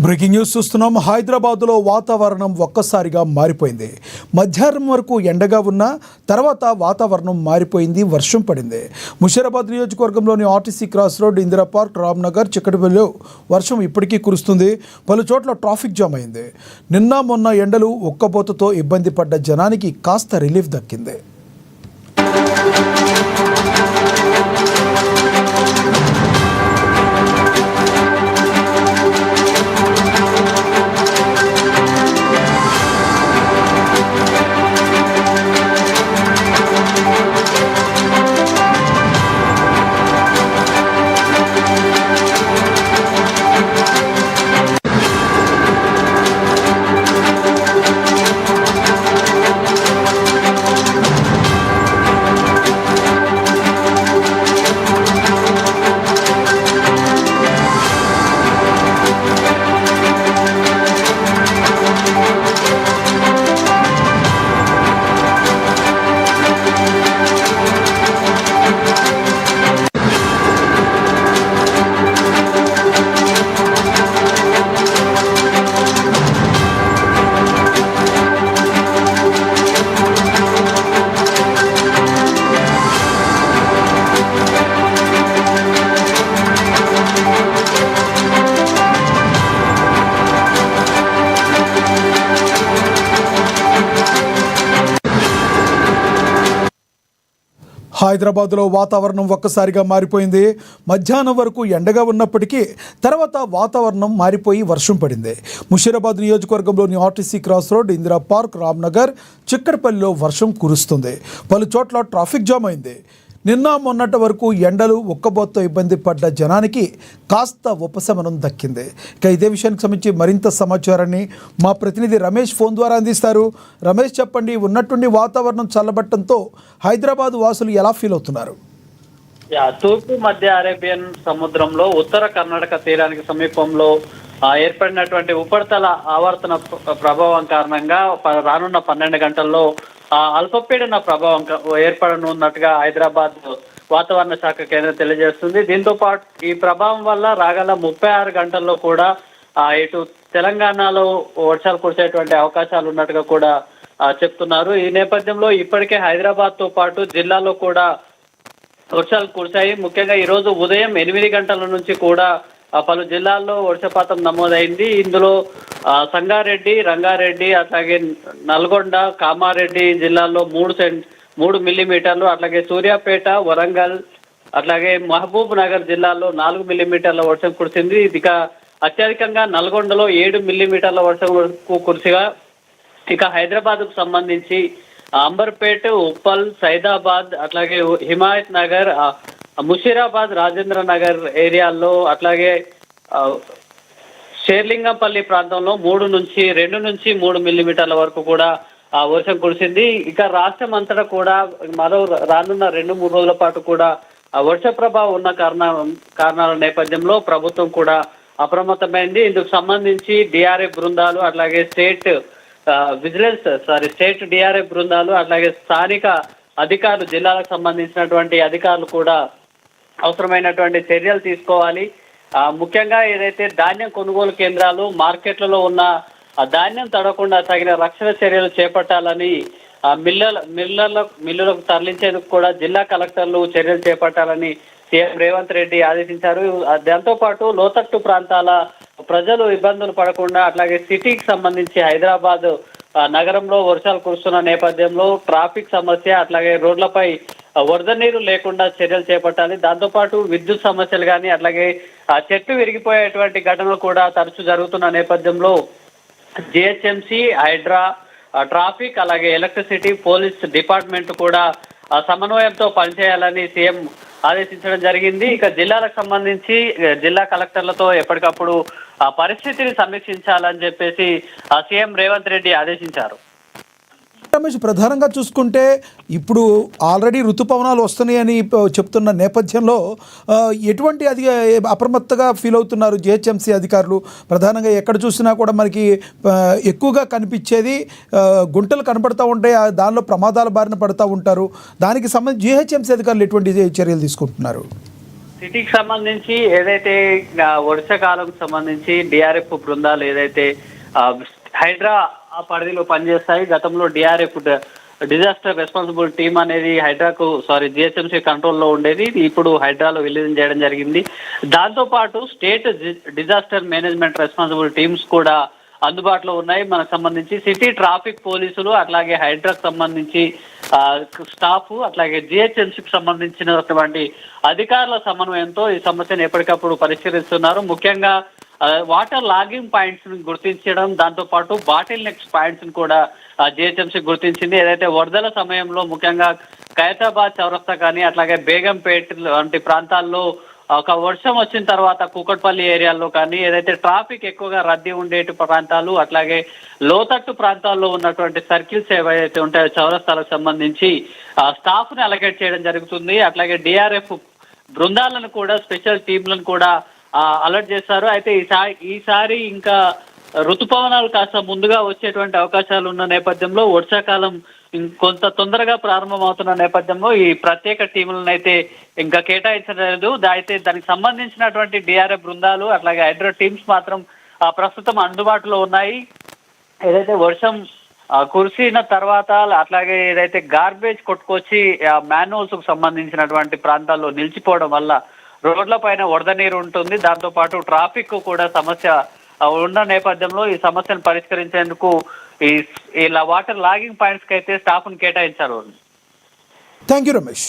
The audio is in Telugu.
బ్రేకింగ్ న్యూస్ చూస్తున్నాం. హైదరాబాద్లో వాతావరణం ఒక్కసారిగా మారిపోయింది. మధ్యాహ్నం వరకు ఎండగా ఉన్న తర్వాత వాతావరణం మారిపోయింది, వర్షం పడింది. ముషీరాబాద్ నియోజకవర్గంలోని RTC cross road, Indira park, Ramnagar, చిక్కడపల్లిలో వర్షం ఇప్పటికీ కురుస్తుంది. పలు చోట్ల ట్రాఫిక్ జామ్ అయింది. నిన్న మొన్న ఎండలు ఉక్కబోతతో ఇబ్బంది పడ్డ జనానికి కాస్త రిలీఫ్ దక్కింది. హైదరాబాద్లో వాతావరణం ఒక్కసారిగా మారిపోయింది. మధ్యాహ్నం వరకు ఎండగా ఉన్నప్పటికీ తర్వాత వాతావరణం మారిపోయి వర్షం పడింది. ముషీరాబాద్ నియోజకవర్గంలోని RTC cross road, Indira park, Ramnagar, చిక్కడపల్లిలో వర్షం కురుస్తుంది. పలు చోట్ల ట్రాఫిక్ జామ్ అయింది. నిన్న మొన్నటి వరకు ఎండలు ఉక్కబోతతో ఇబ్బంది పడ్డ జనానికి కాస్త ఉపశమనం దక్కింది. ఇక ఇదే విషయానికి సంబంధించి మరింత సమాచారాన్ని మా ప్రతినిధి రమేష్ ఫోన్ ద్వారా అందిస్తారు. రమేష్, చెప్పండి, ఉన్నట్టుండి వాతావరణం చల్లబట్టడంతో హైదరాబాద్ వాసులు ఎలా ఫీల్ అవుతున్నారు? తూర్పు మధ్య అరేబియన్ సముద్రంలో ఉత్తర కర్ణాటక తీరానికి సమీపంలో ఏర్పడినటువంటి ఉపరితల ఆవర్తన ప్రభావం కారణంగా రానున్న 12 గంటల్లో అల్పపీడన ప్రభావం ఏర్పడనున్నట్టుగా హైదరాబాద్ వాతావరణ శాఖ కేంద్రం తెలియజేస్తుంది. దీంతో పాటు ఈ ప్రభావం వల్ల రాగల 36 గంటల్లో కూడా ఇటు తెలంగాణలో వర్షాలు కురిసేటువంటి అవకాశాలు ఉన్నట్టుగా కూడా చెప్తున్నారు. ఈ నేపథ్యంలో ఇప్పటికే హైదరాబాద్ తో పాటు జిల్లాలో కూడా వర్షాలు కురిశాయి. ముఖ్యంగా ఈ రోజు ఉదయం 8 గంటల నుంచి కూడా పలు జిల్లాల్లో వర్షపాతం నమోదైంది. ఇందులో సంగారెడ్డి, రంగారెడ్డి, అట్లాగే నల్గొండ, కామారెడ్డి జిల్లాల్లో 3 మిల్లీమీటర్లు, అట్లాగే సూర్యాపేట, వరంగల్, అట్లాగే మహబూబ్ నగర్ జిల్లాల్లో 4 మిల్లీమీటర్ల వర్షం కురిసింది. ఇక అత్యధికంగా నల్గొండలో 7 మిల్లీమీటర్ల వర్షం కురిసిగా, ఇక హైదరాబాద్ కు సంబంధించి అంబర్పేట్, ఉప్పల్, సైదాబాద్, అట్లాగే హిమాయత్ నగర్, ముషీరాబాద్, రాజేంద్ర నగర్ ఏరియాల్లో, అట్లాగే షేర్లింగంపల్లి ప్రాంతంలో 2 నుంచి 3 మిల్లీమీటర్ల వరకు కూడా వర్షం కురిసింది. ఇక రాష్ట్రం అంతటా కూడా మరో రానున్న 2-3 రోజుల పాటు కూడా వర్ష ప్రభావం ఉన్న కారణాల నేపథ్యంలో ప్రభుత్వం కూడా అప్రమత్తమైంది. ఇందుకు సంబంధించి డిఆర్ఎఫ్ బృందాలు, అట్లాగే స్టేట్ డిఆర్ఎఫ్ బృందాలు, అట్లాగే స్థానిక అధికారులు, జిల్లాలకు సంబంధించినటువంటి అధికారులు కూడా అవసరమైనటువంటి చర్యలు తీసుకోవాలి. ముఖ్యంగా ఏదైతే ధాన్యం కొనుగోలు కేంద్రాలు, మార్కెట్లలో ఉన్న ధాన్యం తడకుండా తగిన రక్షణ చర్యలు చేపట్టాలని మిల్లులకు తరలించేందుకు కూడా జిల్లా కలెక్టర్లు చర్యలు చేపట్టాలని సీఎం రేవంత్ రెడ్డి ఆదేశించారు. దాంతో పాటు లోతట్టు ప్రాంతాల ప్రజలు ఇబ్బందులు పడకుండా, అట్లాగే సిటీకి సంబంధించి హైదరాబాద్ నగరంలో వర్షాలు కురుస్తున్న నేపథ్యంలో ట్రాఫిక్ సమస్య, అట్లాగే రోడ్లపై వరద నీరు లేకుండా చర్యలు చేపట్టాలి. దాంతోపాటు విద్యుత్ సమస్యలు కానీ, అట్లాగే చెట్లు విరిగిపోయేటువంటి ఘటనలు కూడా తరచూ జరుగుతున్న నేపథ్యంలో జిహెచ్ఎంసీ, హైడ్రా, ట్రాఫిక్, అలాగే ఎలక్ట్రిసిటీ, పోలీస్ డిపార్ట్మెంట్ కూడా సమన్వయంతో పనిచేయాలని సీఎం ఆదేశించడం జరిగింది. ఇక జిల్లాలకు సంబంధించి జిల్లా కలెక్టర్లతో ఎప్పటికప్పుడు పరిస్థితిని సమీక్షించాలని చెప్పేసి సీఎం రేవంత్ రెడ్డి ఆదేశించారు. రమేష్, ప్రధానంగా చూసుకుంటే ఇప్పుడు ఆల్రెడీ ఋతుపవనాలు వస్తున్నాయని చెప్తున్న నేపథ్యంలో ఎటువంటి అప్రమత్తగా ఫీల్ అవుతున్నారు జిహెచ్ఎంసీ అధికారులు? ప్రధానంగా ఎక్కడ చూసినా కూడా మనకి ఎక్కువగా కనిపించేది గుంటలు కనపడతా ఉంటాయి, దానిలో ప్రమాదాల బారిన పడుతూ ఉంటారు. దానికి సంబంధించి జిహెచ్ఎంసీ అధికారులు ఎటువంటి చర్యలు తీసుకుంటున్నారు? సిటీకి సంబంధించి ఏదైతే వర్షాకాలం సంబంధించి డిఆర్ఎఫ్ బృందాలు ఏదైతే ఆ, హైడ్రా ఆ పరిధిలో పనిచేస్తాయి. గతంలో డిఆర్ఎఫ్ డిజాస్టర్ రెస్పాన్సిబుల్ టీమ్ అనేది జిహెచ్ఎంసీ కంట్రోల్లో ఉండేది. ఇది ఇప్పుడు హైడ్రాలో విలీనం చేయడం జరిగింది. దాంతో పాటు state disaster management responsible teams కూడా అందుబాటులో ఉన్నాయి. మనకు సంబంధించి సిటీ ట్రాఫిక్ పోలీసులు, అట్లాగే హైడ్రాకు సంబంధించి స్టాఫ్, అట్లాగే జిహెచ్ఎంసీకి సంబంధించినటువంటి అధికారుల సమన్వయంతో ఈ సమస్యను ఎప్పటికప్పుడు పరిష్కరిస్తున్నారు. ముఖ్యంగా వాటర్ లాగింగ్ పాయింట్స్ ని గుర్తించడం, దాంతో పాటు బాటిల్ నెక్స్ పాయింట్స్ ని కూడా జిహెచ్ఎంసీ గుర్తించింది. ఏదైతే వరదల సమయంలో ముఖ్యంగా ఖైరతాబాద్ చౌరస్తా కానీ అట్లాగే బేగంపేట్ వంటి ప్రాంతాల్లో ఒక వర్షం వచ్చిన తర్వాత కూకట్పల్లి ఏరియాల్లో కానీ ఏదైతే ట్రాఫిక్ ఎక్కువగా రద్దీ ఉండేటి ప్రాంతాలు, అట్లాగే లోతట్టు ప్రాంతాల్లో ఉన్నటువంటి సర్కిల్స్ ఏవైతే ఉంటాయో చౌరస్తాలకు సంబంధించి స్టాఫ్ ని అలకేట్ చేయడం జరుగుతుంది. అట్లాగే డిఆర్ఎఫ్ బృందాలను కూడా, స్పెషల్ టీంలను కూడా అలర్ట్ చేశారు. అయితే ఈసారి ఇంకా ఋతుపవనాలు కాస్త ముందుగా వచ్చేటువంటి అవకాశాలు ఉన్న నేపథ్యంలో, వర్షాకాలం కొంత తొందరగా ప్రారంభమవుతున్న నేపథ్యంలో ఈ ప్రత్యేక టీములను అయితే ఇంకా కేటాయించలేదు. అయితే దానికి సంబంధించినటువంటి డిఆర్ఎఫ్ బృందాలు అట్లాగే హైడ్రా టీమ్స్ మాత్రం ప్రస్తుతం అందుబాటులో ఉన్నాయి. ఏదైతే వర్షం కురిసిన తర్వాత అట్లాగే ఏదైతే గార్బేజ్ కొట్టుకొచ్చి మ్యాన్హోల్స్ కు సంబంధించినటువంటి ప్రాంతాల్లో నిలిచిపోవడం వల్ల రోడ్ల పైన వరద నీరు ఉంటుంది. దాంతో పాటు ట్రాఫిక్ కూడా సమస్య ఉన్న నేపథ్యంలో ఈ సమస్యను పరిష్కరించేందుకు ఇలా వాటర్ లాగింగ్ పాయింట్స్ కి అయితే స్టాఫ్ ను కేటాయించారు. Thank you Ramesh.